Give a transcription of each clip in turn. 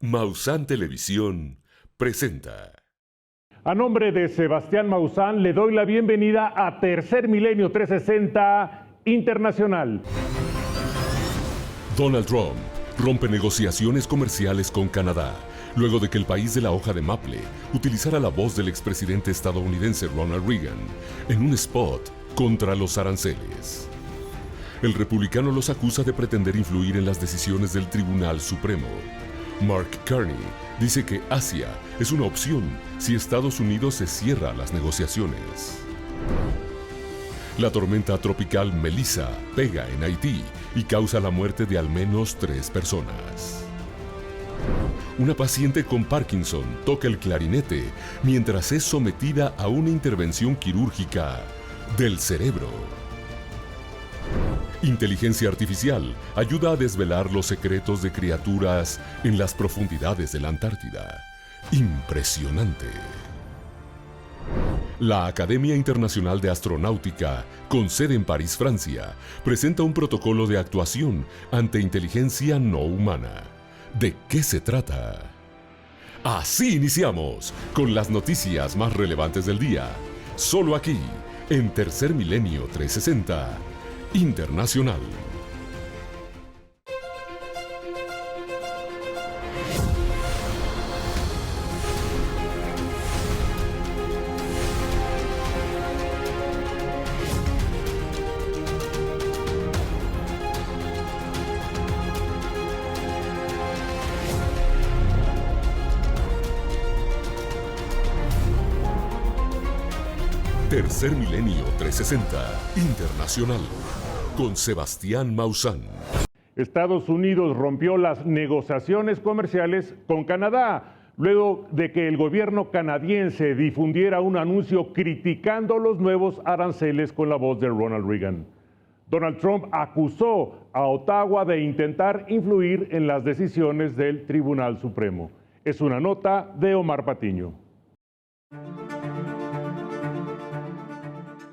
Maussan Televisión presenta. A nombre de Sebastián Maussan, le doy la bienvenida a Tercer Milenio 360 Internacional. Donald Trump rompe negociaciones comerciales con Canadá, luego de que el país de la hoja de maple utilizara la voz del expresidente estadounidense Ronald Reagan en un spot contra los aranceles. El republicano los acusa de pretender influir en las decisiones del Tribunal Supremo. Mark Carney dice que Asia es una opción si Estados Unidos se cierra a las negociaciones. La tormenta tropical Melissa pega en Haití y causa la muerte de al menos 3 personas. Una paciente con Parkinson toca el clarinete mientras es sometida a una intervención quirúrgica del cerebro. Inteligencia artificial ayuda a desvelar los secretos de criaturas en las profundidades de la Antártida. Impresionante. La Academia Internacional de Astronáutica, con sede en París, Francia, presenta un protocolo de actuación ante inteligencia no humana. ¿De qué se trata? Así iniciamos con las noticias más relevantes del día, solo aquí, en Tercer Milenio 360 Internacional. Tercer Milenio 360 Internacional, con Sebastián Maussan. Estados Unidos rompió las negociaciones comerciales con Canadá, luego de que el gobierno canadiense difundiera un anuncio criticando los nuevos aranceles con la voz de Ronald Reagan. Donald Trump acusó a Ottawa de intentar influir en las decisiones del Tribunal Supremo. Es una nota de Omar Patiño.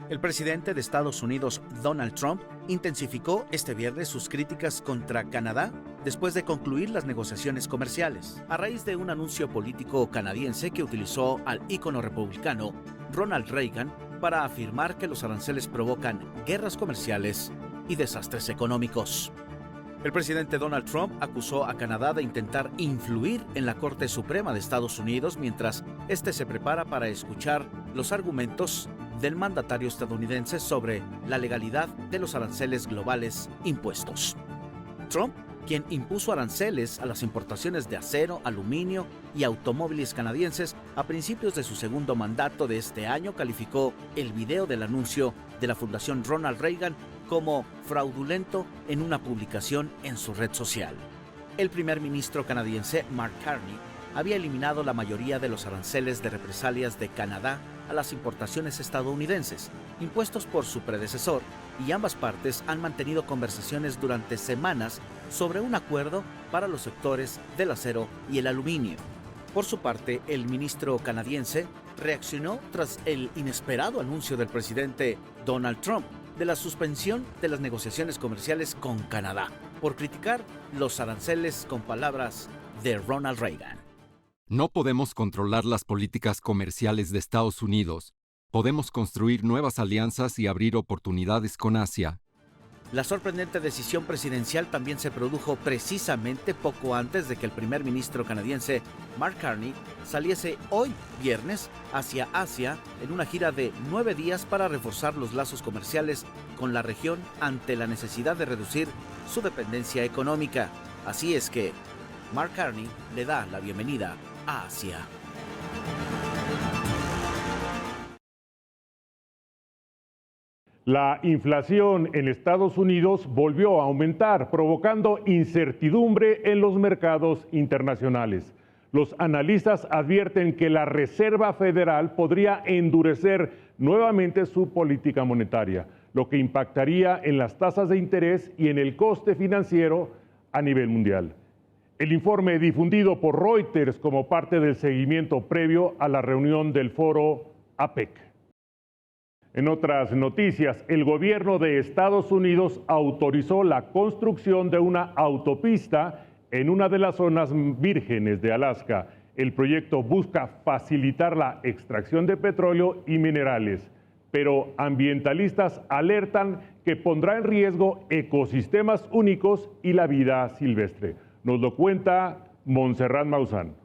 El presidente de Estados Unidos, Donald Trump, intensificó este viernes sus críticas contra Canadá después de concluir las negociaciones comerciales, a raíz de un anuncio político canadiense que utilizó al ícono republicano Ronald Reagan para afirmar que los aranceles provocan guerras comerciales y desastres económicos. El presidente Donald Trump acusó a Canadá de intentar influir en la Corte Suprema de Estados Unidos mientras este se prepara para escuchar los argumentos del mandatario estadounidense sobre la legalidad de los aranceles globales impuestos. Trump, quien impuso aranceles a las importaciones de acero, aluminio y automóviles canadienses a principios de su segundo mandato de este año, calificó el video del anuncio de la Fundación Ronald Reagan como fraudulento en una publicación en su red social. El primer ministro canadiense Mark Carney había eliminado la mayoría de los aranceles de represalias de Canadá a las importaciones estadounidenses, impuestos por su predecesor, y ambas partes han mantenido conversaciones durante semanas sobre un acuerdo para los sectores del acero y el aluminio. Por su parte, el ministro canadiense reaccionó tras el inesperado anuncio del presidente Donald Trump de la suspensión de las negociaciones comerciales con Canadá, por criticar los aranceles con palabras de Ronald Reagan. No podemos controlar las políticas comerciales de Estados Unidos. Podemos construir nuevas alianzas y abrir oportunidades con Asia. La sorprendente decisión presidencial también se produjo precisamente poco antes de que el primer ministro canadiense Mark Carney saliese hoy viernes hacia Asia en una gira de 9 días para reforzar los lazos comerciales con la región ante la necesidad de reducir su dependencia económica. Así es que Mark Carney le da la bienvenida a Asia. La inflación en Estados Unidos volvió a aumentar, provocando incertidumbre en los mercados internacionales. Los analistas advierten que la Reserva Federal podría endurecer nuevamente su política monetaria, lo que impactaría en las tasas de interés y en el coste financiero a nivel mundial. El informe difundido por Reuters como parte del seguimiento previo a la reunión del foro APEC. En otras noticias, el gobierno de Estados Unidos autorizó la construcción de una autopista en una de las zonas vírgenes de Alaska. El proyecto busca facilitar la extracción de petróleo y minerales, pero ambientalistas alertan que pondrá en riesgo ecosistemas únicos y la vida silvestre. Nos lo cuenta Montserrat Maussan.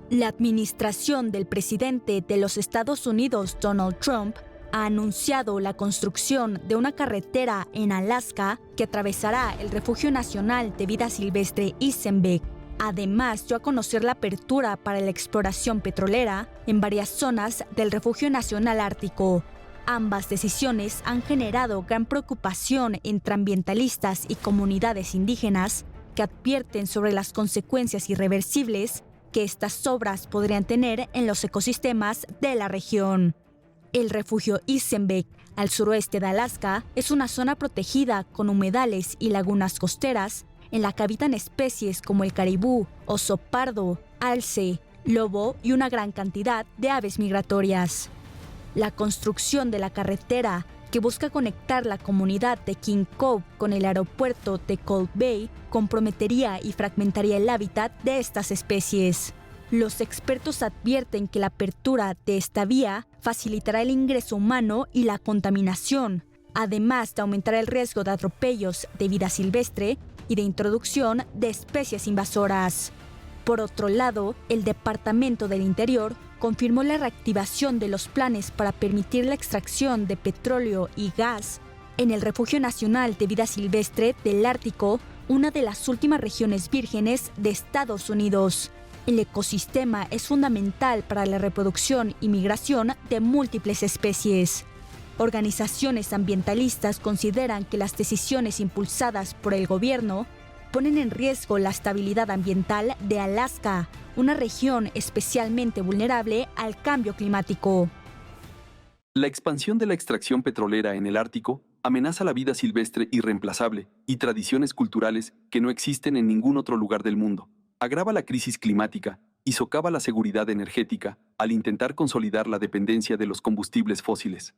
La administración del presidente de los Estados Unidos, Donald Trump, ha anunciado la construcción de una carretera en Alaska que atravesará el Refugio Nacional de Vida Silvestre Isenbeck. Además, dio a conocer la apertura para la exploración petrolera en varias zonas del Refugio Nacional Ártico. Ambas decisiones han generado gran preocupación entre ambientalistas y comunidades indígenas que advierten sobre las consecuencias irreversibles que estas obras podrían tener en los ecosistemas de la región. El refugio Isenbeck, al suroeste de Alaska, es una zona protegida con humedales y lagunas costeras en la que habitan especies como el caribú, oso pardo, alce, lobo y una gran cantidad de aves migratorias. La construcción de la carretera, que busca conectar la comunidad de King Cove con el aeropuerto de Cold Bay, comprometería y fragmentaría el hábitat de estas especies. Los expertos advierten que la apertura de esta vía facilitará el ingreso humano y la contaminación, además de aumentar el riesgo de atropellos de vida silvestre y de introducción de especies invasoras. Por otro lado, el Departamento del Interior confirmó la reactivación de los planes para permitir la extracción de petróleo y gas en el Refugio Nacional de Vida Silvestre del Ártico, una de las últimas regiones vírgenes de Estados Unidos. El ecosistema es fundamental para la reproducción y migración de múltiples especies. Organizaciones ambientalistas consideran que las decisiones impulsadas por el gobierno ponen en riesgo la estabilidad ambiental de Alaska, una región especialmente vulnerable al cambio climático. La expansión de la extracción petrolera en el Ártico amenaza la vida silvestre irreemplazable y tradiciones culturales que no existen en ningún otro lugar del mundo. Agrava la crisis climática y socava la seguridad energética al intentar consolidar la dependencia de los combustibles fósiles.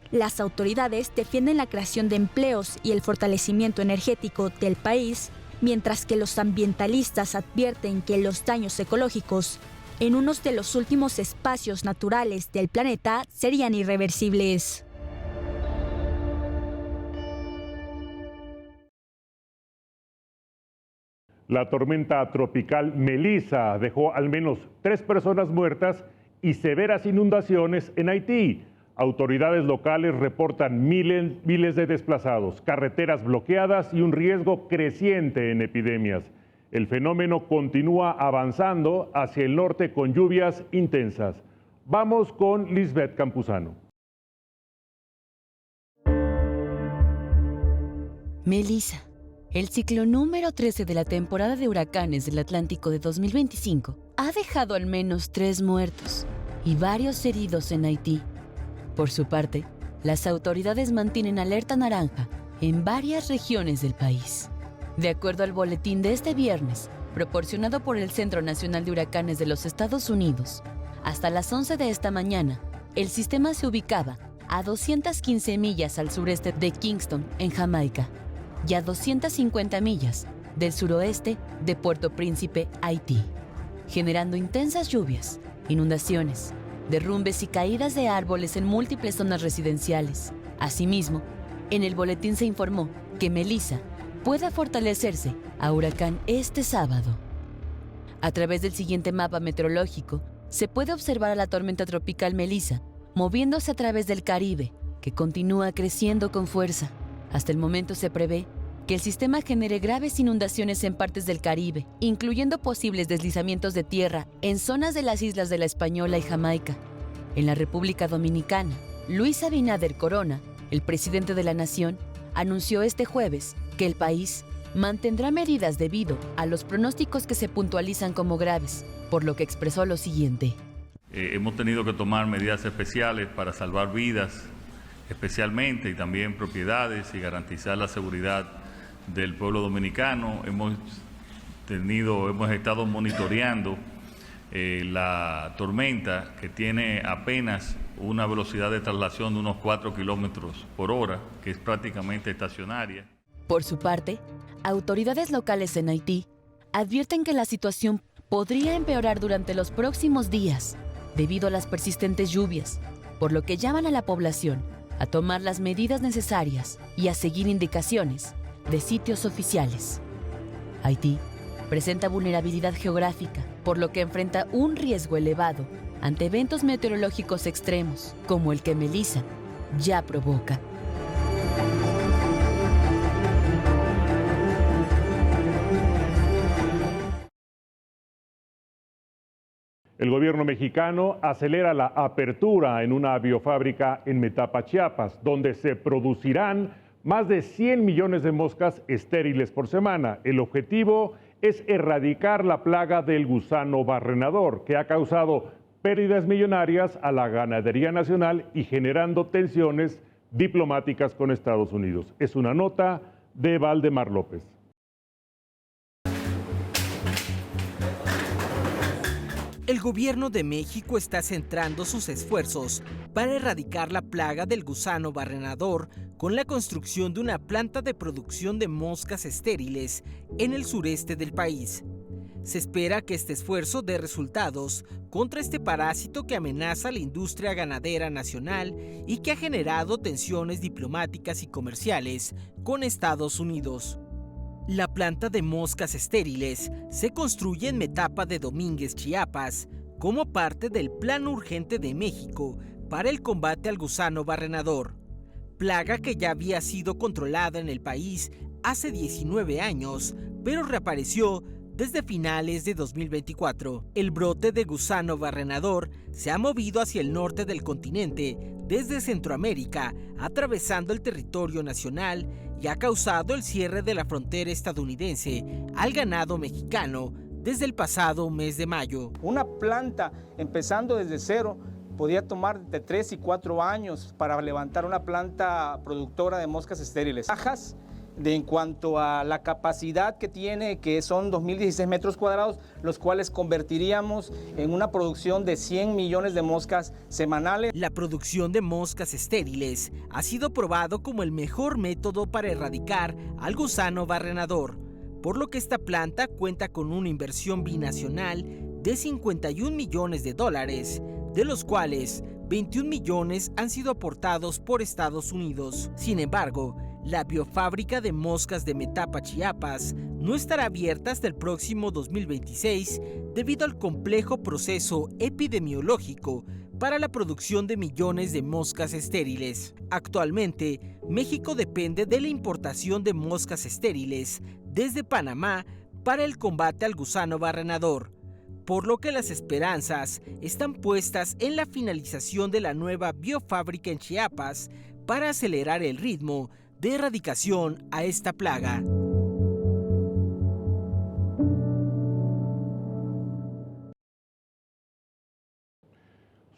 Las autoridades defienden la creación de empleos y el fortalecimiento energético del país, mientras que los ambientalistas advierten que los daños ecológicos en uno de los últimos espacios naturales del planeta serían irreversibles. La tormenta tropical Melissa dejó al menos 3 personas muertas y severas inundaciones en Haití. Autoridades locales reportan miles de desplazados, carreteras bloqueadas y un riesgo creciente en epidemias. El fenómeno continúa avanzando hacia el norte con lluvias intensas. Vamos con Lisbeth Campuzano. Melissa, el ciclón número 13 de la temporada de huracanes del Atlántico de 2025, ha dejado al menos 3 muertos y varios heridos en Haití. Por su parte, las autoridades mantienen alerta naranja en varias regiones del país. De acuerdo al boletín de este viernes, proporcionado por el Centro Nacional de Huracanes de los Estados Unidos, hasta las 11 de esta mañana, el sistema se ubicaba a 215 millas al sureste de Kingston, en Jamaica, y a 250 millas del suroeste de Puerto Príncipe, Haití, generando intensas lluvias, inundaciones, derrumbes y caídas de árboles en múltiples zonas residenciales. Asimismo, en el boletín se informó que Melissa pueda fortalecerse a huracán este sábado. A través del siguiente mapa meteorológico, se puede observar a la tormenta tropical Melissa moviéndose a través del Caribe, que continúa creciendo con fuerza. Hasta el momento se prevé que el sistema genere graves inundaciones en partes del Caribe, incluyendo posibles deslizamientos de tierra en zonas de las islas de La Española y Jamaica. En la República Dominicana, Luis Abinader Corona, el presidente de la nación, anunció este jueves que el país mantendrá medidas debido a los pronósticos que se puntualizan como graves, por lo que expresó lo siguiente. Hemos tenido que tomar medidas especiales para salvar vidas, especialmente, y también propiedades, y garantizar la seguridad del pueblo dominicano. Hemos estado monitoreando la tormenta, que tiene apenas una velocidad de traslación de unos 4 kilómetros por hora, que es prácticamente estacionaria. Por su parte, autoridades locales en Haití advierten que la situación podría empeorar durante los próximos días debido a las persistentes lluvias, por lo que llaman a la población a tomar las medidas necesarias y a seguir indicaciones de sitios oficiales. Haití presenta vulnerabilidad geográfica, por lo que enfrenta un riesgo elevado ante eventos meteorológicos extremos, como el que Melissa ya provoca. El gobierno mexicano acelera la apertura en una biofábrica en Metapa, Chiapas, donde se producirán más de 100 millones de moscas estériles por semana. El objetivo es erradicar la plaga del gusano barrenador, que ha causado pérdidas millonarias a la ganadería nacional y generando tensiones diplomáticas con Estados Unidos. Es una nota de Valdemar López. El gobierno de México está centrando sus esfuerzos para erradicar la plaga del gusano barrenador con la construcción de una planta de producción de moscas estériles en el sureste del país. Se espera que este esfuerzo dé resultados contra este parásito que amenaza a la industria ganadera nacional y que ha generado tensiones diplomáticas y comerciales con Estados Unidos. La planta de moscas estériles se construye en Metapa de Domínguez, Chiapas, como parte del Plan Urgente de México para el combate al gusano barrenador, plaga que ya había sido controlada en el país hace 19 años, pero reapareció desde finales de 2024. El brote de gusano barrenador se ha movido hacia el norte del continente, desde Centroamérica, atravesando el territorio nacional y ha causado el cierre de la frontera estadounidense al ganado mexicano desde el pasado mes de mayo. Una planta empezando desde cero podía tomar de 3 y 4 años para levantar una planta productora de moscas estériles. Bajas en cuanto a la capacidad que tiene, que son 2.016 metros cuadrados, los cuales convertiríamos en una producción de 100 millones de moscas semanales. La producción de moscas estériles ha sido probado como el mejor método para erradicar al gusano barrenador, por lo que esta planta cuenta con una inversión binacional de $51 millones, de los cuales 21 millones han sido aportados por Estados Unidos. Sin embargo, la biofábrica de moscas de Metapa, Chiapas, no estará abierta hasta el próximo 2026 debido al complejo proceso epidemiológico para la producción de millones de moscas estériles. Actualmente, México depende de la importación de moscas estériles desde Panamá para el combate al gusano barrenador, por lo que las esperanzas están puestas en la finalización de la nueva biofábrica en Chiapas para acelerar el ritmo de erradicación a esta plaga.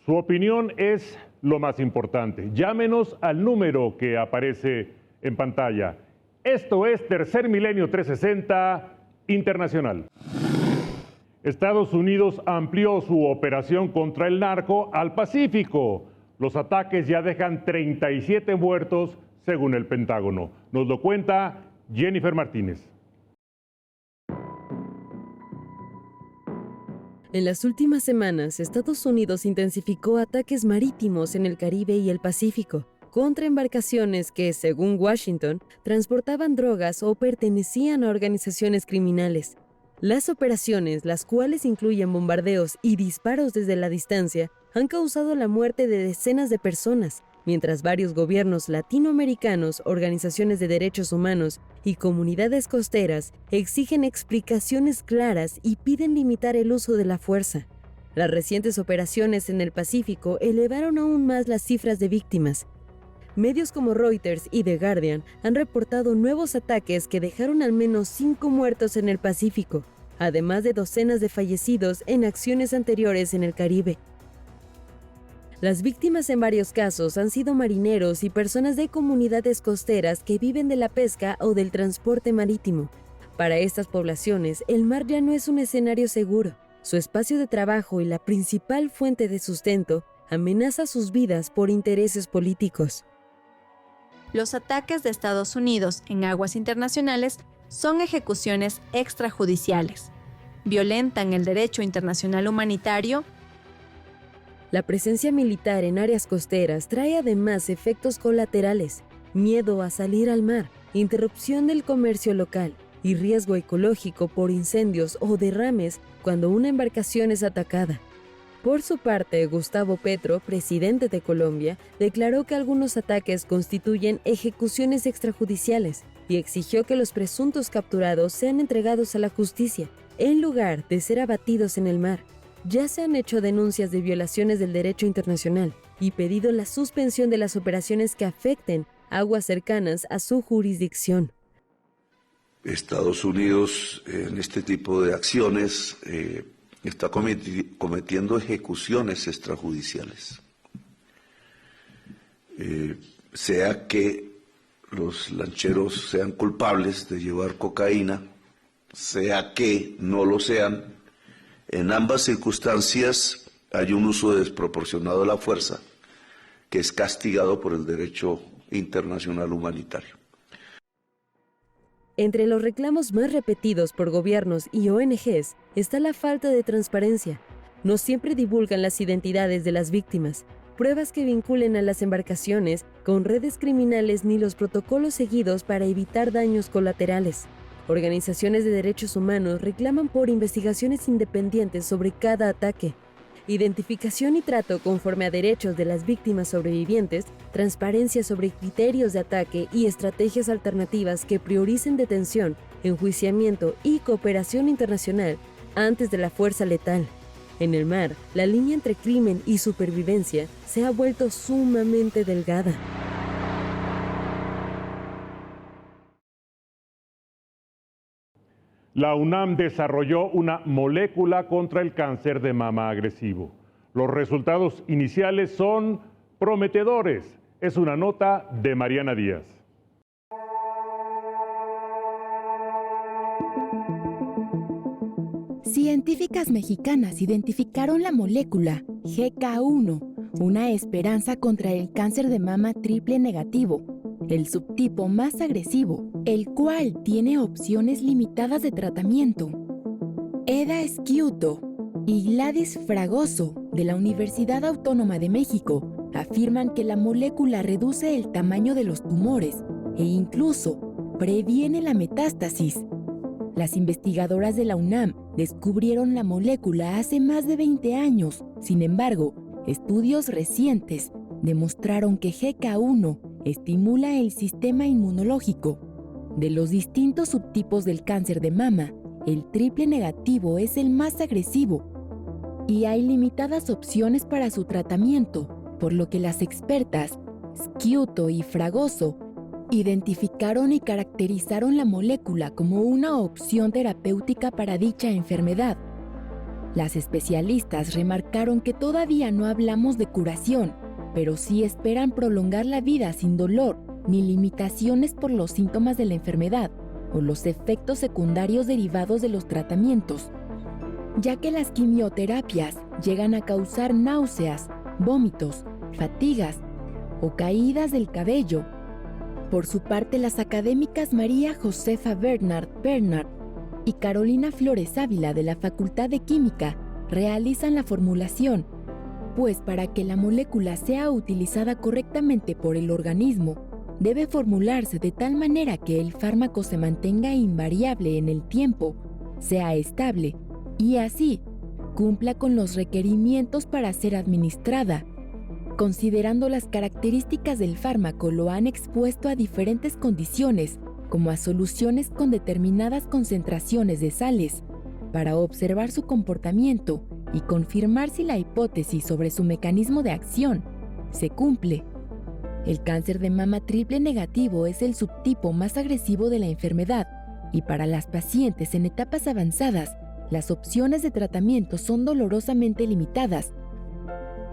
Su opinión es lo más importante. Llámenos al número que aparece en pantalla. Esto es Tercer Milenio 360 Internacional. Estados Unidos amplió su operación contra el narco al Pacífico. Los ataques ya dejan 37 muertos, según el Pentágono. Nos lo cuenta Jennifer Martínez. En las últimas semanas, Estados Unidos intensificó ataques marítimos en el Caribe y el Pacífico contra embarcaciones que, según Washington, transportaban drogas o pertenecían a organizaciones criminales. Las operaciones, las cuales incluyen bombardeos y disparos desde la distancia, han causado la muerte de decenas de personas, mientras varios gobiernos latinoamericanos, organizaciones de derechos humanos y comunidades costeras exigen explicaciones claras y piden limitar el uso de la fuerza. Las recientes operaciones en el Pacífico elevaron aún más las cifras de víctimas. Medios como Reuters y The Guardian han reportado nuevos ataques que dejaron al menos 5 muertos en el Pacífico, además de docenas de fallecidos en acciones anteriores en el Caribe. Las víctimas en varios casos han sido marineros y personas de comunidades costeras que viven de la pesca o del transporte marítimo. Para estas poblaciones, el mar ya no es un escenario seguro. Su espacio de trabajo y la principal fuente de sustento amenaza sus vidas por intereses políticos. Los ataques de Estados Unidos en aguas internacionales son ejecuciones extrajudiciales. Violentan el derecho internacional humanitario. La presencia militar en áreas costeras trae además efectos colaterales, miedo a salir al mar, interrupción del comercio local y riesgo ecológico por incendios o derrames cuando una embarcación es atacada. Por su parte, Gustavo Petro, presidente de Colombia, declaró que algunos ataques constituyen ejecuciones extrajudiciales y exigió que los presuntos capturados sean entregados a la justicia, en lugar de ser abatidos en el mar. Ya se han hecho denuncias de violaciones del derecho internacional y pedido la suspensión de las operaciones que afecten aguas cercanas a su jurisdicción. Estados Unidos en este tipo de acciones está cometiendo ejecuciones extrajudiciales. Sea que los lancheros sean culpables de llevar cocaína, sea que no lo sean, en ambas circunstancias hay un uso desproporcionado de la fuerza que es castigado por el derecho internacional humanitario. Entre los reclamos más repetidos por gobiernos y ONGs está la falta de transparencia. No siempre divulgan las identidades de las víctimas, pruebas que vinculen a las embarcaciones con redes criminales ni los protocolos seguidos para evitar daños colaterales. Organizaciones de derechos humanos reclaman por investigaciones independientes sobre cada ataque, identificación y trato conforme a derechos de las víctimas sobrevivientes, transparencia sobre criterios de ataque y estrategias alternativas que prioricen detención, enjuiciamiento y cooperación internacional antes de la fuerza letal. En el mar, la línea entre crimen y supervivencia se ha vuelto sumamente delgada. La UNAM desarrolló una molécula contra el cáncer de mama agresivo. Los resultados iniciales son prometedores. Es una nota de Mariana Díaz. Científicas mexicanas identificaron la molécula GK1, una esperanza contra el cáncer de mama triple negativo, el subtipo más agresivo, el cual tiene opciones limitadas de tratamiento. Eda Esquiuto y Gladys Fragoso, de la Universidad Autónoma de México, afirman que la molécula reduce el tamaño de los tumores e incluso previene la metástasis. Las investigadoras de la UNAM descubrieron la molécula hace más de 20 años. Sin embargo, estudios recientes demostraron que GK1 estimula el sistema inmunológico. De los distintos subtipos del cáncer de mama, el triple negativo es el más agresivo y hay limitadas opciones para su tratamiento, por lo que las expertas Sciuto y Fragoso identificaron y caracterizaron la molécula como una opción terapéutica para dicha enfermedad. Las especialistas remarcaron que todavía no hablamos de curación, pero sí esperan prolongar la vida sin dolor ni limitaciones por los síntomas de la enfermedad o los efectos secundarios derivados de los tratamientos, ya que las quimioterapias llegan a causar náuseas, vómitos, fatigas o caídas del cabello. Por su parte, las académicas María Josefa Bernard y Carolina Flores Ávila de la Facultad de Química realizan la formulación, pues para que la molécula sea utilizada correctamente por el organismo, debe formularse de tal manera que el fármaco se mantenga invariable en el tiempo, sea estable y así cumpla con los requerimientos para ser administrada. Considerando las características del fármaco, lo han expuesto a diferentes condiciones, como a soluciones con determinadas concentraciones de sales, para observar su comportamiento y confirmar si la hipótesis sobre su mecanismo de acción se cumple. El cáncer de mama triple negativo es el subtipo más agresivo de la enfermedad y para las pacientes en etapas avanzadas, las opciones de tratamiento son dolorosamente limitadas.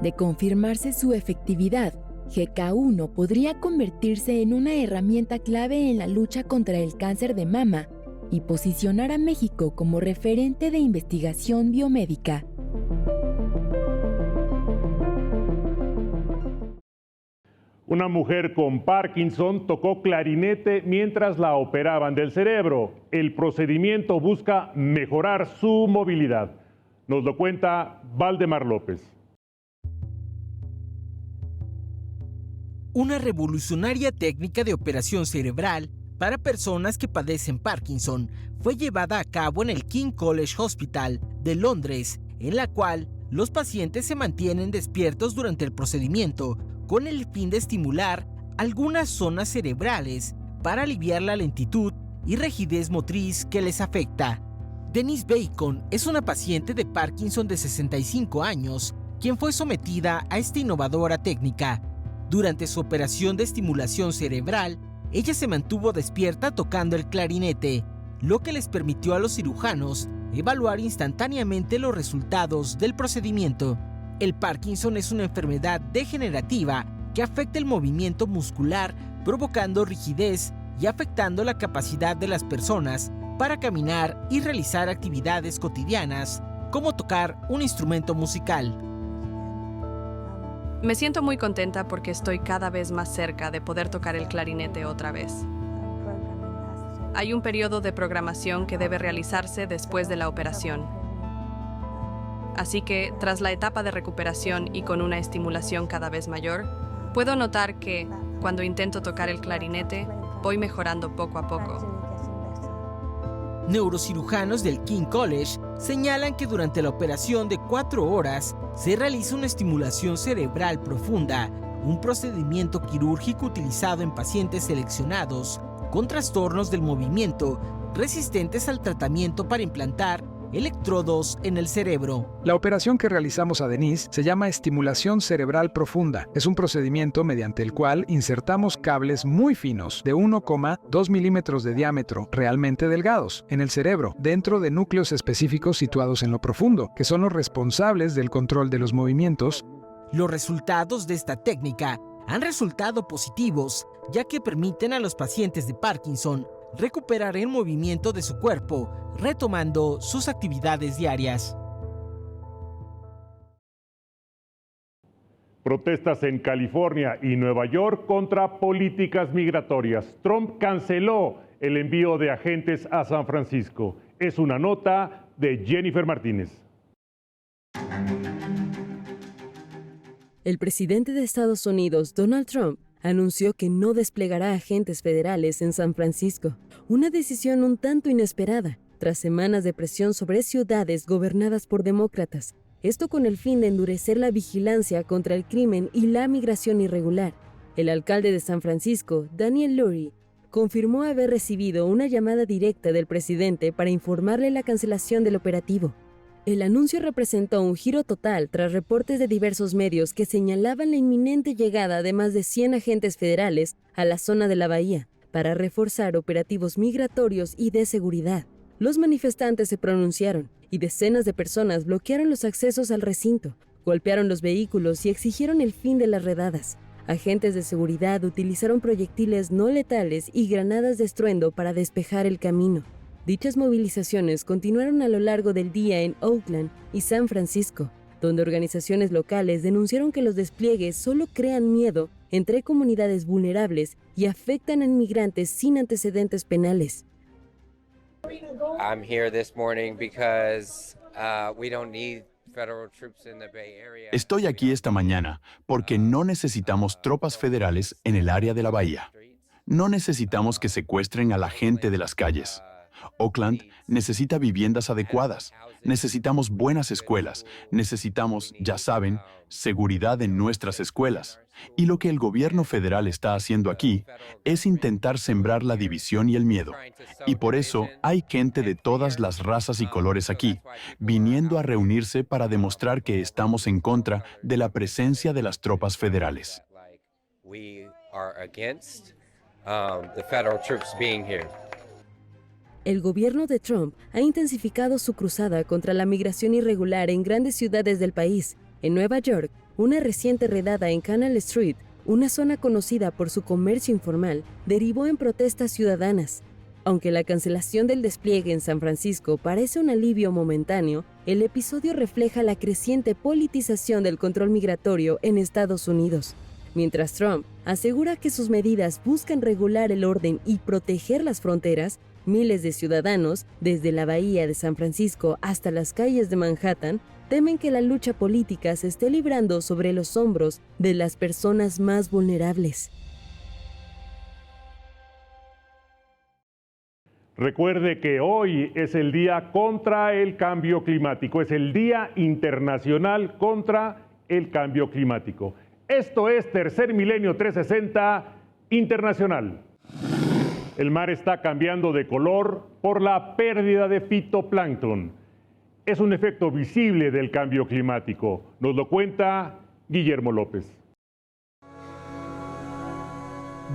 De confirmarse su efectividad, GK1 podría convertirse en una herramienta clave en la lucha contra el cáncer de mama y posicionar a México como referente de investigación biomédica. Una mujer con Parkinson tocó clarinete mientras la operaban del cerebro. El procedimiento busca mejorar su movilidad. Nos lo cuenta Valdemar López. Una revolucionaria técnica de operación cerebral para personas que padecen Parkinson fue llevada a cabo en el King College Hospital de Londres, en la cual los pacientes se mantienen despiertos durante el procedimiento con el fin de estimular algunas zonas cerebrales para aliviar la lentitud y rigidez motriz que les afecta. Denise Bacon es una paciente de Parkinson de 65 años, quien fue sometida a esta innovadora técnica. Durante su operación de estimulación cerebral, ella se mantuvo despierta tocando el clarinete, lo que les permitió a los cirujanos evaluar instantáneamente los resultados del procedimiento. El Parkinson es una enfermedad degenerativa que afecta el movimiento muscular, provocando rigidez y afectando la capacidad de las personas para caminar y realizar actividades cotidianas, como tocar un instrumento musical. Me siento muy contenta porque estoy cada vez más cerca de poder tocar el clarinete otra vez. Hay un periodo de programación que debe realizarse después de la operación. Así que, tras la etapa de recuperación y con una estimulación cada vez mayor, puedo notar que, cuando intento tocar el clarinete, voy mejorando poco a poco. Neurocirujanos del King College señalan que durante la operación de 4 horas se realiza una estimulación cerebral profunda, un procedimiento quirúrgico utilizado en pacientes seleccionados con trastornos del movimiento resistentes al tratamiento para implantar electrodos en el cerebro. La operación que realizamos a Denise se llama estimulación cerebral profunda. Es un procedimiento mediante el cual insertamos cables muy finos de 1,2 milímetros de diámetro, realmente delgados, en el cerebro, dentro de núcleos específicos situados en lo profundo, que son los responsables del control de los movimientos. Los resultados de esta técnica han resultado positivos, ya que permiten a los pacientes de Parkinson recuperar el movimiento de su cuerpo, retomando sus actividades diarias. Protestas en California y Nueva York contra políticas migratorias. Trump canceló el envío de agentes a San Francisco. Es una nota de Jennifer Martínez. El presidente de Estados Unidos, Donald Trump, anunció que no desplegará agentes federales en San Francisco, una decisión un tanto inesperada, tras semanas de presión sobre ciudades gobernadas por demócratas, esto con el fin de endurecer la vigilancia contra el crimen y la migración irregular. El alcalde de San Francisco, Daniel Lurie, confirmó haber recibido una llamada directa del presidente para informarle la cancelación del operativo. El anuncio representó un giro total tras reportes de diversos medios que señalaban la inminente llegada de más de 100 agentes federales a la zona de la bahía para reforzar operativos migratorios y de seguridad. Los manifestantes se pronunciaron y decenas de personas bloquearon los accesos al recinto, golpearon los vehículos y exigieron el fin de las redadas. Agentes de seguridad utilizaron proyectiles no letales y granadas de estruendo para despejar el camino. Dichas movilizaciones continuaron a lo largo del día en Oakland y San Francisco, donde organizaciones locales denunciaron que los despliegues solo crean miedo entre comunidades vulnerables y afectan a inmigrantes sin antecedentes penales. I'm here this morning because we don't need federal troops in the Bay Area. Estoy aquí esta mañana porque no necesitamos tropas federales en el área de la bahía. No necesitamos que secuestren a la gente de las calles. Oakland necesita viviendas adecuadas, necesitamos buenas escuelas, necesitamos, ya saben, seguridad en nuestras escuelas. Y lo que el gobierno federal está haciendo aquí es intentar sembrar la división y el miedo. Y por eso hay gente de todas las razas y colores aquí, viniendo a reunirse para demostrar que estamos en contra de la presencia de las tropas federales. El gobierno de Trump ha intensificado su cruzada contra la migración irregular en grandes ciudades del país. En Nueva York, una reciente redada en Canal Street, una zona conocida por su comercio informal, derivó en protestas ciudadanas. Aunque la cancelación del despliegue en San Francisco parece un alivio momentáneo, el episodio refleja la creciente politización del control migratorio en Estados Unidos. Mientras Trump asegura que sus medidas buscan regular el orden y proteger las fronteras, miles de ciudadanos, desde la bahía de San Francisco hasta las calles de Manhattan, temen que la lucha política se esté librando sobre los hombros de las personas más vulnerables. Recuerde que hoy es el Día contra el Cambio Climático, es el Día Internacional contra el Cambio Climático. Esto es Tercer Milenio 360 Internacional. El mar está cambiando de color por la pérdida de fitoplancton. Es un efecto visible del cambio climático. Nos lo cuenta Guillermo López.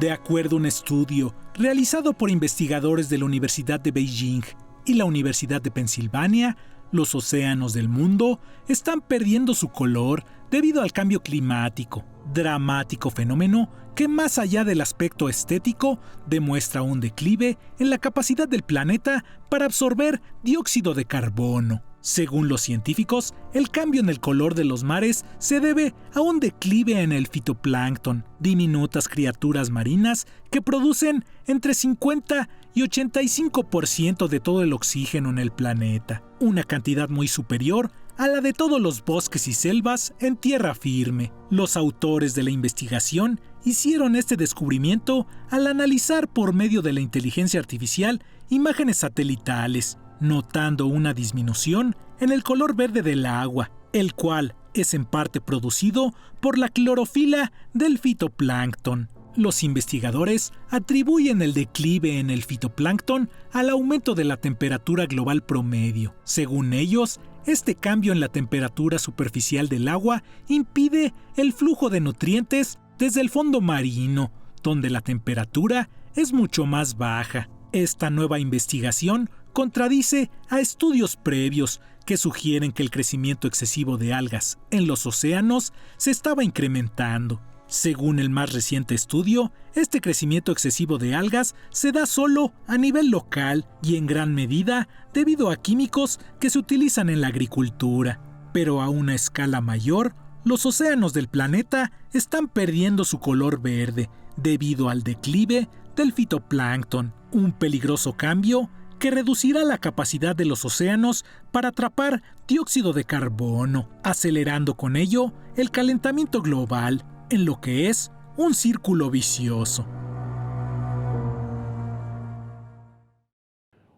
De acuerdo a un estudio realizado por investigadores de la Universidad de Beijing y la Universidad de Pensilvania, los océanos del mundo están perdiendo su color debido al cambio climático, dramático fenómeno que más allá del aspecto estético demuestra un declive en la capacidad del planeta para absorber dióxido de carbono. Según los científicos, el cambio en el color de los mares se debe a un declive en el fitoplancton, diminutas criaturas marinas que producen entre 50 y 85% de todo el oxígeno en el planeta, una cantidad muy superior a la de todos los bosques y selvas en tierra firme. Los autores de la investigación hicieron este descubrimiento al analizar por medio de la inteligencia artificial imágenes satelitales, notando una disminución en el color verde del agua, el cual es en parte producido por la clorofila del fitoplancton. Los investigadores atribuyen el declive en el fitoplancton al aumento de la temperatura global promedio. Según ellos, este cambio en la temperatura superficial del agua impide el flujo de nutrientes desde el fondo marino, donde la temperatura es mucho más baja. Esta nueva investigación contradice a estudios previos que sugieren que el crecimiento excesivo de algas en los océanos se estaba incrementando. Según el más reciente estudio, este crecimiento excesivo de algas se da solo a nivel local y en gran medida debido a químicos que se utilizan en la agricultura. Pero a una escala mayor, los océanos del planeta están perdiendo su color verde debido al declive del fitoplancton, un peligroso cambio que reducirá la capacidad de los océanos para atrapar dióxido de carbono, acelerando con ello el calentamiento global, en lo que es un círculo vicioso.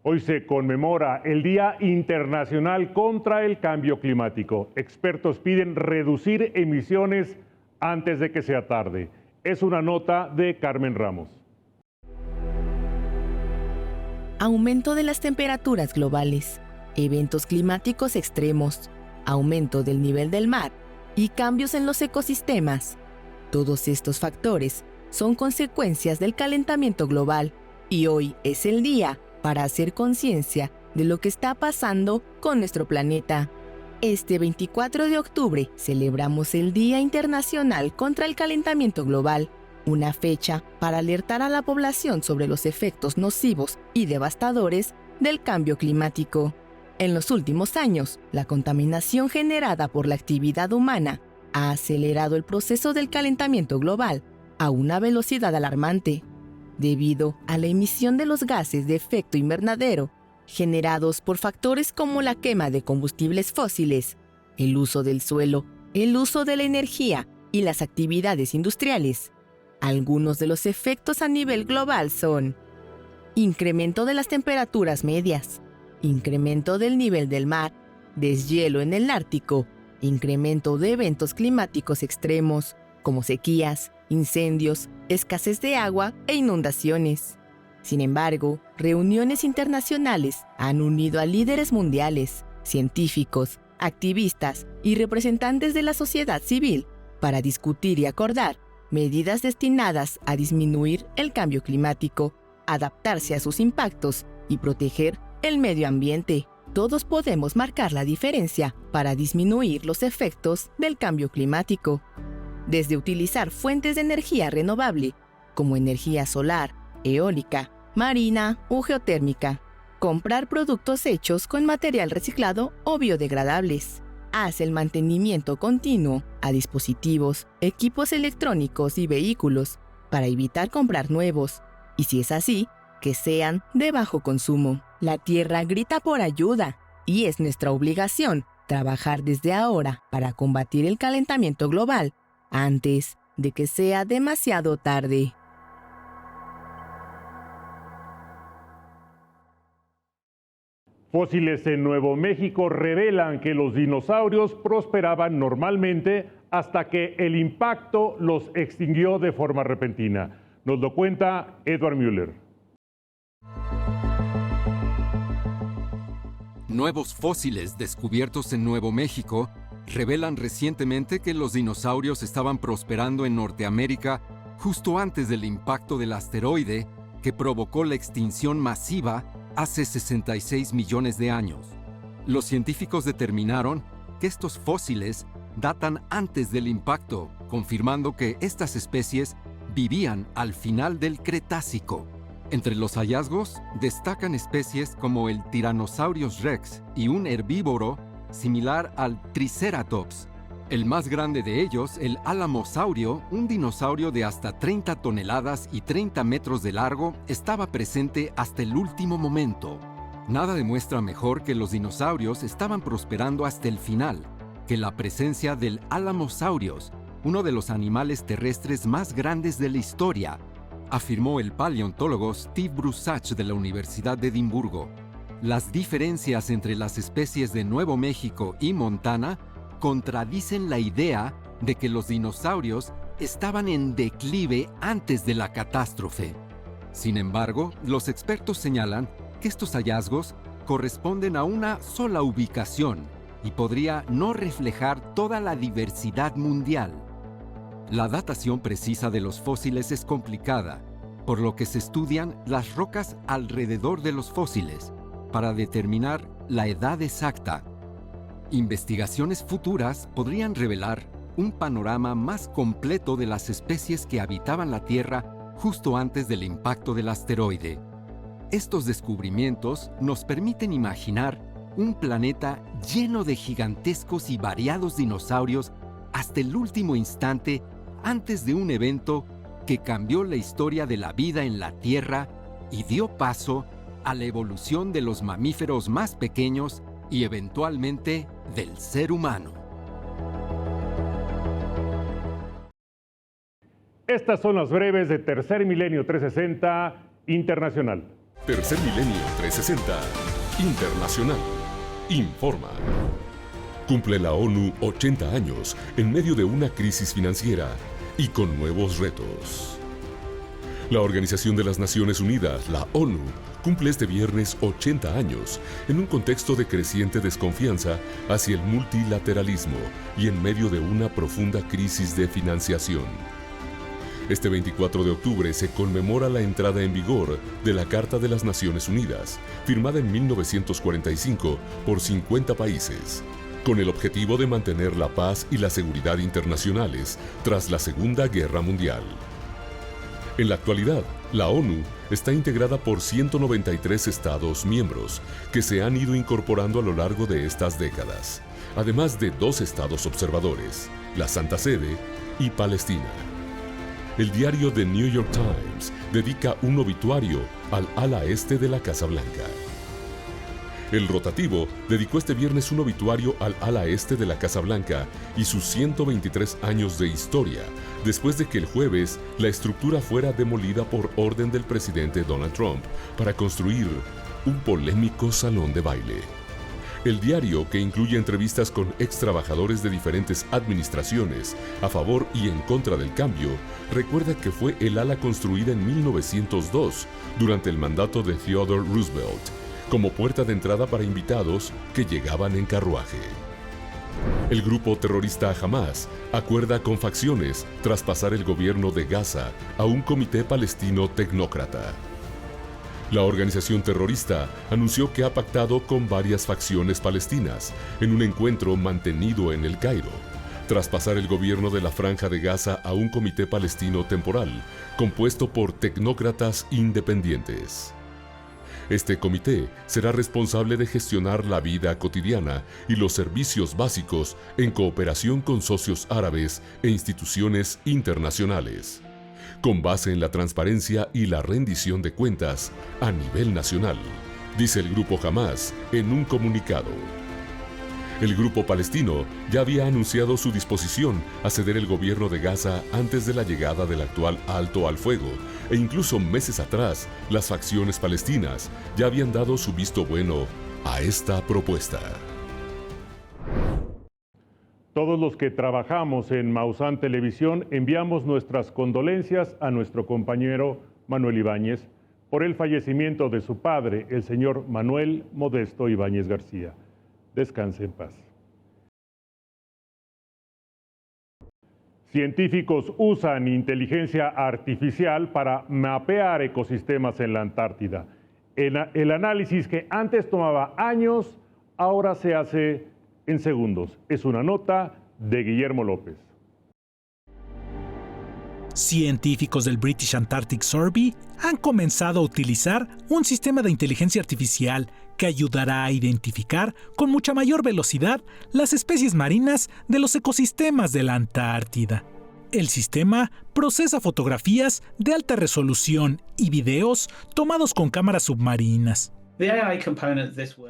Hoy se conmemora el Día Internacional contra el Cambio Climático. Expertos piden reducir emisiones antes de que sea tarde. Es una nota de Carmen Ramos. Aumento de las temperaturas globales, eventos climáticos extremos, aumento del nivel del mar y cambios en los ecosistemas. Todos estos factores son consecuencias del calentamiento global y hoy es el día para hacer conciencia de lo que está pasando con nuestro planeta. Este 24 de octubre celebramos el Día Internacional contra el Calentamiento Global, una fecha para alertar a la población sobre los efectos nocivos y devastadores del cambio climático. En los últimos años, la contaminación generada por la actividad humana ha acelerado el proceso del calentamiento global a una velocidad alarmante, debido a la emisión de los gases de efecto invernadero generados por factores como la quema de combustibles fósiles, el uso del suelo, el uso de la energía y las actividades industriales. Algunos de los efectos a nivel global son incremento de las temperaturas medias, incremento del nivel del mar, deshielo en el Ártico, incremento de eventos climáticos extremos como sequías, incendios, escasez de agua e inundaciones. Sin embargo, reuniones internacionales han unido a líderes mundiales, científicos, activistas y representantes de la sociedad civil para discutir y acordar medidas destinadas a disminuir el cambio climático, adaptarse a sus impactos y proteger el medio ambiente. Todos podemos marcar la diferencia para disminuir los efectos del cambio climático. Desde utilizar fuentes de energía renovable, como energía solar, eólica, marina o geotérmica, comprar productos hechos con material reciclado o biodegradables, hace el mantenimiento continuo a dispositivos, equipos electrónicos y vehículos para evitar comprar nuevos, y si es así, que sean de bajo consumo. La Tierra grita por ayuda, y es nuestra obligación trabajar desde ahora para combatir el calentamiento global antes de que sea demasiado tarde. Fósiles en Nuevo México revelan que los dinosaurios prosperaban normalmente hasta que el impacto los extinguió de forma repentina. Nos lo cuenta Edward Müller. Nuevos fósiles descubiertos en Nuevo México revelan recientemente que los dinosaurios estaban prosperando en Norteamérica justo antes del impacto del asteroide que provocó la extinción masiva hace 66 millones de años. Los científicos determinaron que estos fósiles datan antes del impacto, confirmando que estas especies vivían al final del Cretácico. Entre los hallazgos destacan especies como el Tyrannosaurus rex y un herbívoro similar al Triceratops. El más grande de ellos, el Alamosaurio, un dinosaurio de hasta 30 toneladas y 30 metros de largo, estaba presente hasta el último momento. Nada demuestra mejor que los dinosaurios estaban prosperando hasta el final que la presencia del Alamosaurus, uno de los animales terrestres más grandes de la historia, afirmó el paleontólogo Steve Brusach de la Universidad de Edimburgo. Las diferencias entre las especies de Nuevo México y Montana contradicen la idea de que los dinosaurios estaban en declive antes de la catástrofe. Sin embargo, los expertos señalan que estos hallazgos corresponden a una sola ubicación y podría no reflejar toda la diversidad mundial. La datación precisa de los fósiles es complicada, por lo que se estudian las rocas alrededor de los fósiles para determinar la edad exacta. Investigaciones futuras podrían revelar un panorama más completo de las especies que habitaban la Tierra justo antes del impacto del asteroide. Estos descubrimientos nos permiten imaginar un planeta lleno de gigantescos y variados dinosaurios hasta el último instante antes de un evento que cambió la historia de la vida en la Tierra y dio paso a la evolución de los mamíferos más pequeños y eventualmente del ser humano. Estas son las breves de Tercer Milenio 360 Internacional. Tercer Milenio 360 Internacional informa. Cumple la ONU 80 años en medio de una crisis financiera y con nuevos retos. La Organización de las Naciones Unidas, la ONU, cumple este viernes 80 años en un contexto de creciente desconfianza hacia el multilateralismo y en medio de una profunda crisis de financiación. Este 24 de octubre se conmemora la entrada en vigor de la Carta de las Naciones Unidas, firmada en 1945 por 50 países, con el objetivo de mantener la paz y la seguridad internacionales tras la Segunda Guerra Mundial. En la actualidad, la ONU está integrada por 193 Estados miembros que se han ido incorporando a lo largo de estas décadas, además de 2 estados observadores, la Santa Sede y Palestina. El diario The New York Times dedica un obituario al ala este de la Casa Blanca. El Rotativo dedicó este viernes un obituario al ala este de la Casa Blanca y sus 123 años de historia, después de que el jueves la estructura fuera demolida por orden del presidente Donald Trump para construir un polémico salón de baile. El diario, que incluye entrevistas con ex trabajadores de diferentes administraciones a favor y en contra del cambio, recuerda que fue el ala construida en 1902 durante el mandato de Theodore Roosevelt, como puerta de entrada para invitados que llegaban en carruaje. El grupo terrorista Hamas acuerda con facciones traspasar el gobierno de Gaza a un comité palestino tecnócrata. La organización terrorista anunció que ha pactado con varias facciones palestinas en un encuentro mantenido en El Cairo, traspasar el gobierno de la Franja de Gaza a un comité palestino temporal compuesto por tecnócratas independientes. Este comité será responsable de gestionar la vida cotidiana y los servicios básicos en cooperación con socios árabes e instituciones internacionales, con base en la transparencia y la rendición de cuentas a nivel nacional, dice el grupo Hamás en un comunicado. El grupo palestino ya había anunciado su disposición a ceder el gobierno de Gaza antes de la llegada del actual alto al fuego, e incluso meses atrás, las facciones palestinas ya habían dado su visto bueno a esta propuesta. Todos los que trabajamos en Maussan Televisión enviamos nuestras condolencias a nuestro compañero Manuel Ibáñez por el fallecimiento de su padre, el señor Manuel Modesto Ibáñez García. Descanse en paz. Científicos usan inteligencia artificial para mapear ecosistemas en la Antártida. El análisis que antes tomaba años, ahora se hace en segundos. Es una nota de Guillermo López. Científicos del British Antarctic Survey han comenzado a utilizar un sistema de inteligencia artificial que ayudará a identificar con mucha mayor velocidad las especies marinas de los ecosistemas de la Antártida. El sistema procesa fotografías de alta resolución y videos tomados con cámaras submarinas.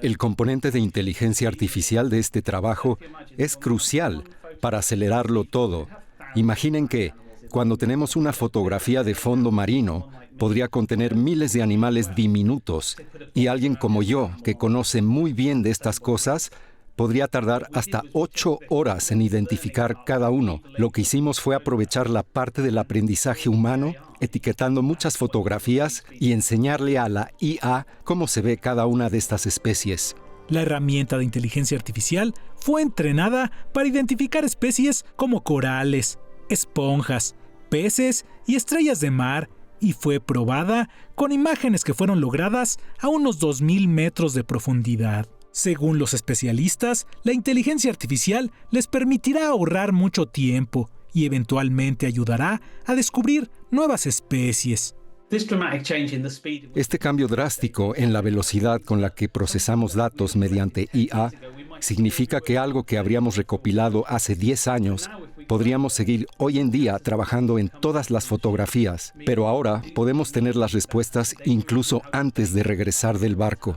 El componente de inteligencia artificial de este trabajo es crucial para acelerarlo todo. Imaginen que, cuando tenemos una fotografía de fondo marino, podría contener miles de animales diminutos, y alguien como yo, que conoce muy bien de estas cosas, podría tardar hasta 8 horas en identificar cada uno. Lo que hicimos fue aprovechar la parte del aprendizaje humano, etiquetando muchas fotografías y enseñarle a la IA cómo se ve cada una de estas especies. La herramienta de inteligencia artificial fue entrenada para identificar especies como corales, esponjas, peces y estrellas de mar, y fue probada con imágenes que fueron logradas a unos 2.000 metros de profundidad. Según los especialistas, la inteligencia artificial les permitirá ahorrar mucho tiempo y eventualmente ayudará a descubrir nuevas especies. Este cambio drástico en la velocidad con la que procesamos datos mediante IA significa que algo que habríamos recopilado hace 10 años podríamos seguir hoy en día trabajando en todas las fotografías, pero ahora podemos tener las respuestas incluso antes de regresar del barco.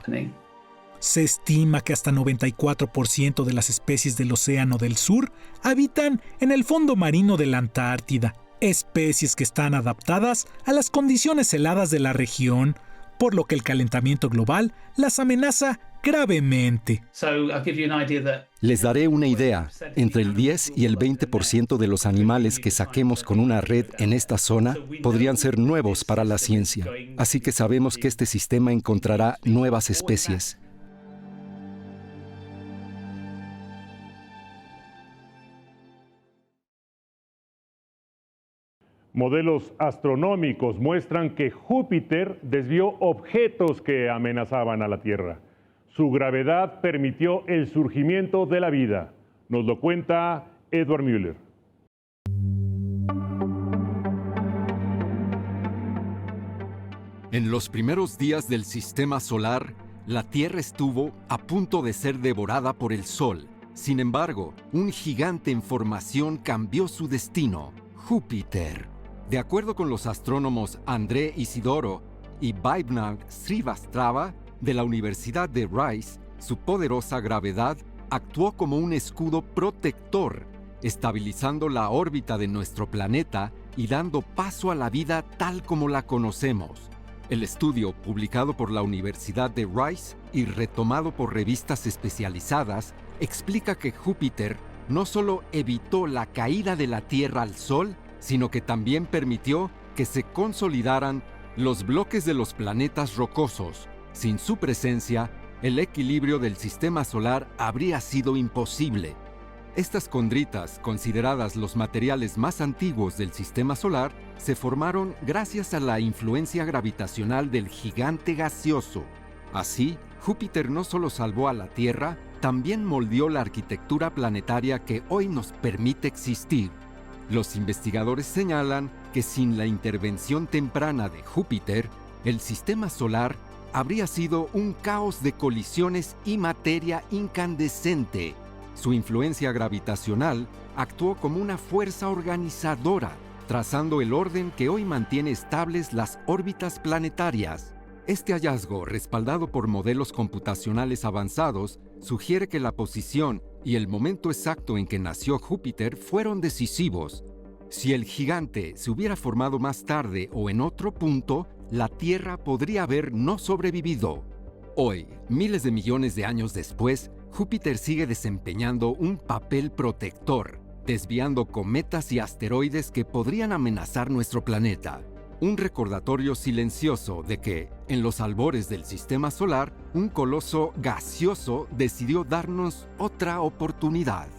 Se estima que hasta 94% de las especies del Océano del Sur habitan en el fondo marino de la Antártida, especies que están adaptadas a las condiciones heladas de la región, por lo que el calentamiento global las amenaza gravemente. Les daré una idea. Entre el 10 y el 20% de los animales que saquemos con una red en esta zona podrían ser nuevos para la ciencia. Así que sabemos que este sistema encontrará nuevas especies. Modelos astronómicos muestran que Júpiter desvió objetos que amenazaban a la Tierra. Su gravedad permitió el surgimiento de la vida. Nos lo cuenta Edward Müller. En los primeros días del sistema solar, la Tierra estuvo a punto de ser devorada por el Sol. Sin embargo, un gigante en formación cambió su destino: Júpiter. De acuerdo con los astrónomos André Isidoro y Vaibhav Srivastava de la Universidad de Rice, su poderosa gravedad actuó como un escudo protector, estabilizando la órbita de nuestro planeta y dando paso a la vida tal como la conocemos. El estudio, publicado por la Universidad de Rice y retomado por revistas especializadas, explica que Júpiter no solo evitó la caída de la Tierra al Sol, sino que también permitió que se consolidaran los bloques de los planetas rocosos. Sin su presencia, el equilibrio del sistema solar habría sido imposible. Estas condritas, consideradas los materiales más antiguos del sistema solar, se formaron gracias a la influencia gravitacional del gigante gaseoso. Así, Júpiter no solo salvó a la Tierra, también moldeó la arquitectura planetaria que hoy nos permite existir. Los investigadores señalan que sin la intervención temprana de Júpiter, el sistema solar habría sido un caos de colisiones y materia incandescente. Su influencia gravitacional actuó como una fuerza organizadora, trazando el orden que hoy mantiene estables las órbitas planetarias. Este hallazgo, respaldado por modelos computacionales avanzados, sugiere que la posición y el momento exacto en que nació Júpiter fueron decisivos. Si el gigante se hubiera formado más tarde o en otro punto, la Tierra podría haber no sobrevivido. Hoy, miles de millones de años después, Júpiter sigue desempeñando un papel protector, desviando cometas y asteroides que podrían amenazar nuestro planeta. Un recordatorio silencioso de que, en los albores del sistema solar, un coloso gaseoso decidió darnos otra oportunidad.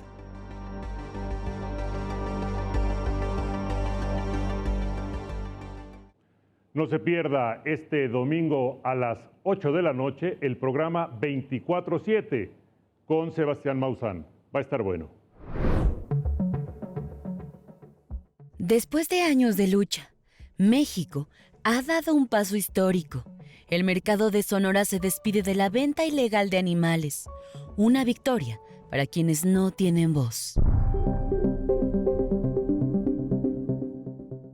No se pierda este domingo a las 8 de la noche el programa 24/7 con Sebastián Maussan. Va a estar bueno. Después de años de lucha, México ha dado un paso histórico. El mercado de Sonora se despide de la venta ilegal de animales. Una victoria para quienes no tienen voz.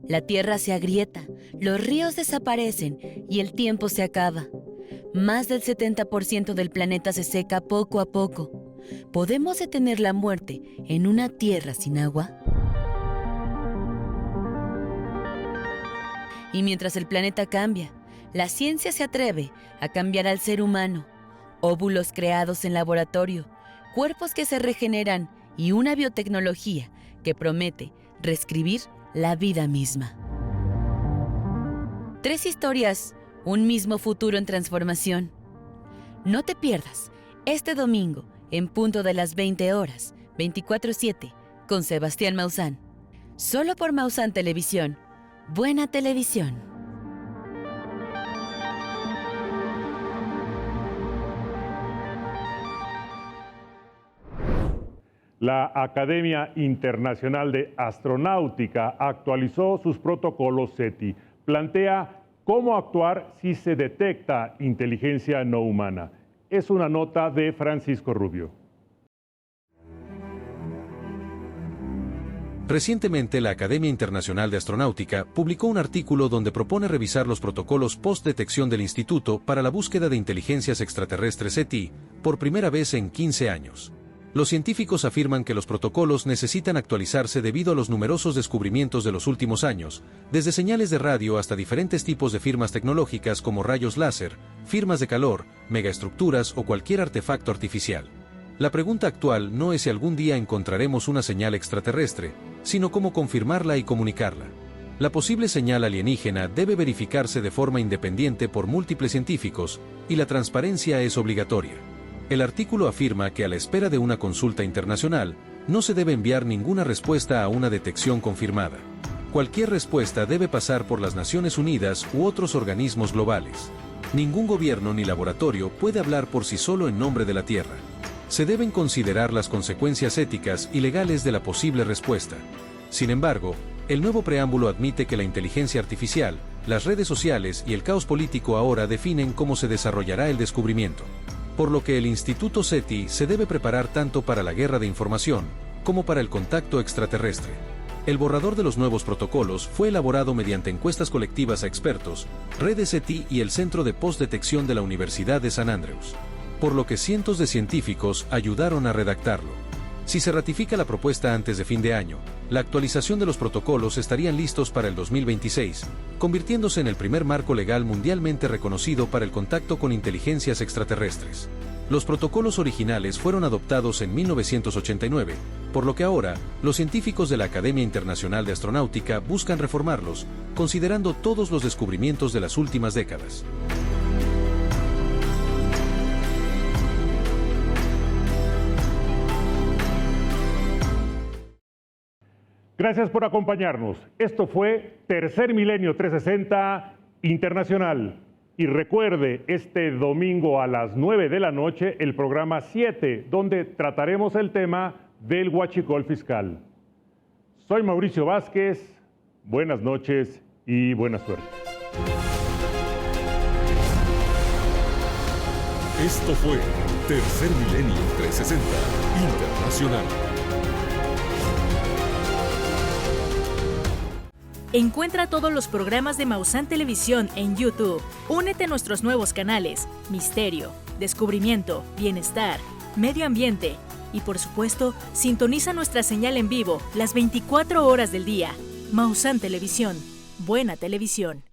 La tierra se agrieta, los ríos desaparecen y el tiempo se acaba. Más del 70% del planeta se seca poco a poco. ¿Podemos detener la muerte en una tierra sin agua? Y mientras el planeta cambia, la ciencia se atreve a cambiar al ser humano. Óvulos creados en laboratorio, cuerpos que se regeneran y una biotecnología que promete reescribir la vida misma. 3 historias, un mismo futuro en transformación. No te pierdas este domingo en punto de las 20 horas, 24/7, con Sebastián Maussan. Solo por Maussan Televisión. Buena televisión. La Academia Internacional de Astronáutica actualizó sus protocolos SETI. Plantea cómo actuar si se detecta inteligencia no humana. Es una nota de Francisco Rubio. Recientemente, la Academia Internacional de Astronáutica publicó un artículo donde propone revisar los protocolos post-detección del Instituto para la búsqueda de inteligencias extraterrestres SETI por primera vez en 15 años. Los científicos afirman que los protocolos necesitan actualizarse debido a los numerosos descubrimientos de los últimos años, desde señales de radio hasta diferentes tipos de firmas tecnológicas como rayos láser, firmas de calor, megaestructuras o cualquier artefacto artificial. La pregunta actual no es si algún día encontraremos una señal extraterrestre, sino cómo confirmarla y comunicarla. La posible señal alienígena debe verificarse de forma independiente por múltiples científicos, y la transparencia es obligatoria. El artículo afirma que a la espera de una consulta internacional, no se debe enviar ninguna respuesta a una detección confirmada. Cualquier respuesta debe pasar por las Naciones Unidas u otros organismos globales. Ningún gobierno ni laboratorio puede hablar por sí solo en nombre de la Tierra. Se deben considerar las consecuencias éticas y legales de la posible respuesta. Sin embargo, el nuevo preámbulo admite que la inteligencia artificial, las redes sociales y el caos político ahora definen cómo se desarrollará el descubrimiento. Por lo que el Instituto SETI se debe preparar tanto para la guerra de información como para el contacto extraterrestre. El borrador de los nuevos protocolos fue elaborado mediante encuestas colectivas a expertos, redes SETI y el Centro de Postdetección de la Universidad de San Andrews, por lo que cientos de científicos ayudaron a redactarlo. Si se ratifica la propuesta antes de fin de año, la actualización de los protocolos estarían listos para el 2026, convirtiéndose en el primer marco legal mundialmente reconocido para el contacto con inteligencias extraterrestres. Los protocolos originales fueron adoptados en 1989, por lo que ahora, los científicos de la Academia Internacional de Astronáutica buscan reformarlos, considerando todos los descubrimientos de las últimas décadas. Gracias por acompañarnos. Esto fue Tercer Milenio 360 Internacional. Y recuerde, este domingo a las 9 de la noche, el programa 7, donde trataremos el tema del huachicol fiscal. Soy Mauricio Vázquez. Buenas noches y buena suerte. Esto fue Tercer Milenio 360 Internacional. Encuentra todos los programas de Maussan Televisión en YouTube. Únete a nuestros nuevos canales: Misterio, Descubrimiento, Bienestar, Medio Ambiente y, por supuesto, sintoniza nuestra señal en vivo las 24 horas del día. Maussan Televisión. Buena televisión.